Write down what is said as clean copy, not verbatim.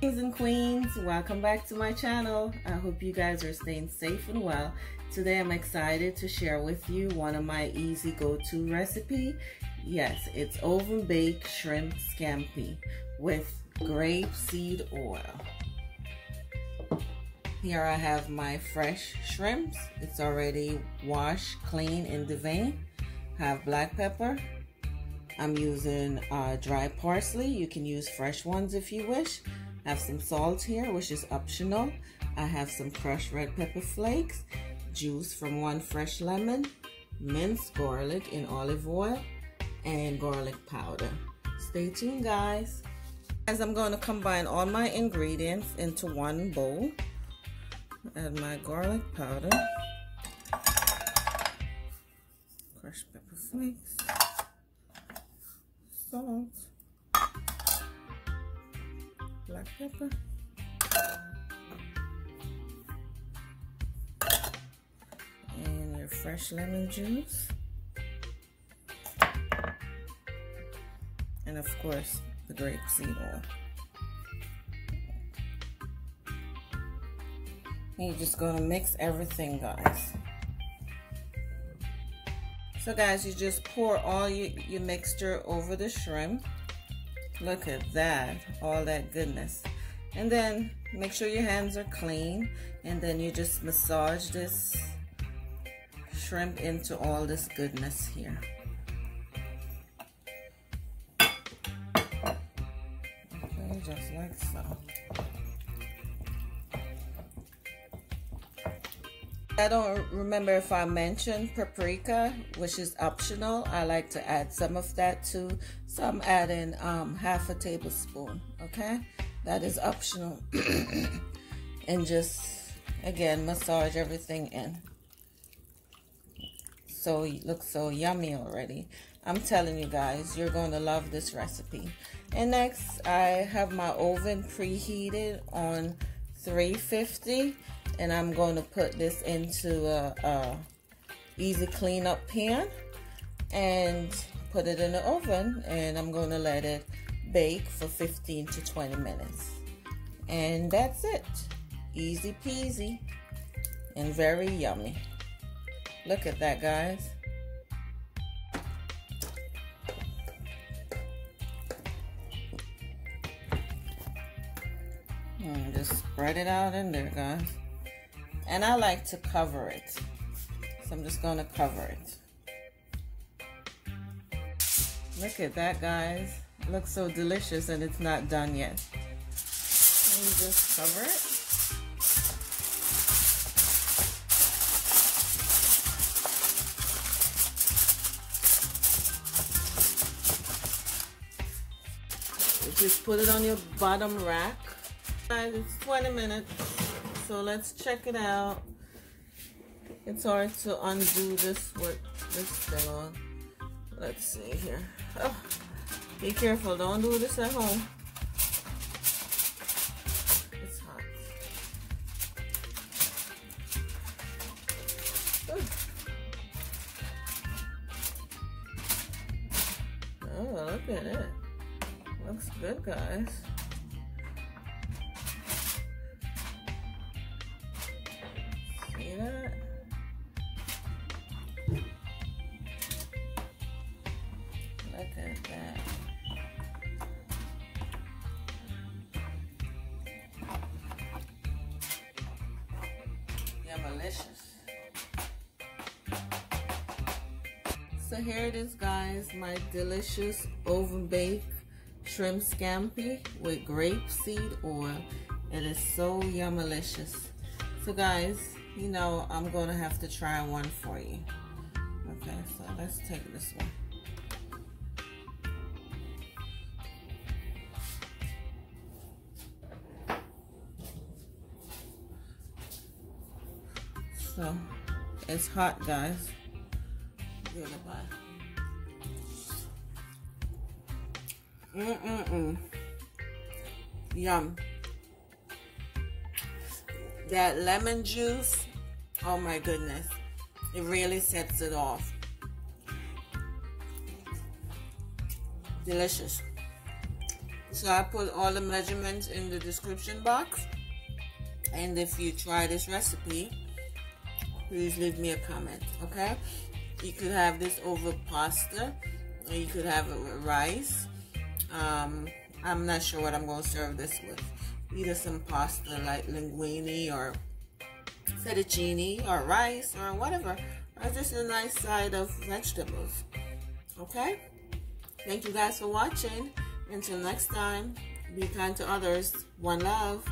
Kings and queens, welcome back to my channel. I hope you guys are staying safe and well. Today I'm excited to share with you one of my easy go-to recipe. Yes, it's oven baked shrimp scampi with grapeseed oil. Here I have my fresh shrimps. It's already washed, clean, and deveined. I have black pepper. I'm using dry parsley. You can use fresh ones if you wish. I have some salt here, which is optional. I have some crushed red pepper flakes, juice from one fresh lemon, minced garlic in olive oil, and garlic powder. Stay tuned, guys. As I'm going to combine all my ingredients into one bowl. Add my garlic powder, crushed pepper flakes, salt, black pepper, and your fresh lemon juice, and of course the grapeseed oil. And you're just going to mix everything, guys. So guys, you just pour all your mixture over the shrimp. Look at that, all that goodness. And then make sure your hands are clean, and then you just massage this shrimp into all this goodness here. Okay, just like so. I don't remember if I mentioned paprika, which is optional. I like to add some of that too. So I'm adding half a tablespoon, okay? That is optional. And just, again, massage everything in. So it looks so yummy already. I'm telling you guys, you're going to love this recipe. And next, I have my oven preheated on 350. And I'm going to put this into a easy cleanup pan and put it in the oven, and I'm going to let it bake for 15 to 20 minutes. And that's it. Easy peasy and very yummy. Look at that, guys. And just spread it out in there, guys. And I like to cover it. So I'm just going to cover it. Look at that, guys. It looks so delicious, and it's not done yet. And you just cover it. You just put it on your bottom rack. Guys, it's 20 minutes. So let's check it out. It's hard to undo this with this thing on. Let's see here. Oh, be careful, don't do this at home. It's hot. Oh, look at it. Looks good, guys. See that? Look at that. Yummalicious. So here it is, guys, my delicious oven baked shrimp scampi with grapeseed oil. It is so yummalicious. So guys, you know I'm gonna have to try one for you. Okay, so let's take this one. So it's hot, guys. Give it a bite. Yum. That lemon juice, oh my goodness, it really sets it off. Delicious. So I put all the measurements in the description box. And if you try this recipe, please leave me a comment, okay? You could have this over pasta, or you could have it with rice. I'm not sure what I'm going to serve this with. Either some pasta like linguine or fettuccine or rice or whatever. Or just a nice side of vegetables, okay? Thank you guys for watching. Until next time, be kind to others. One love.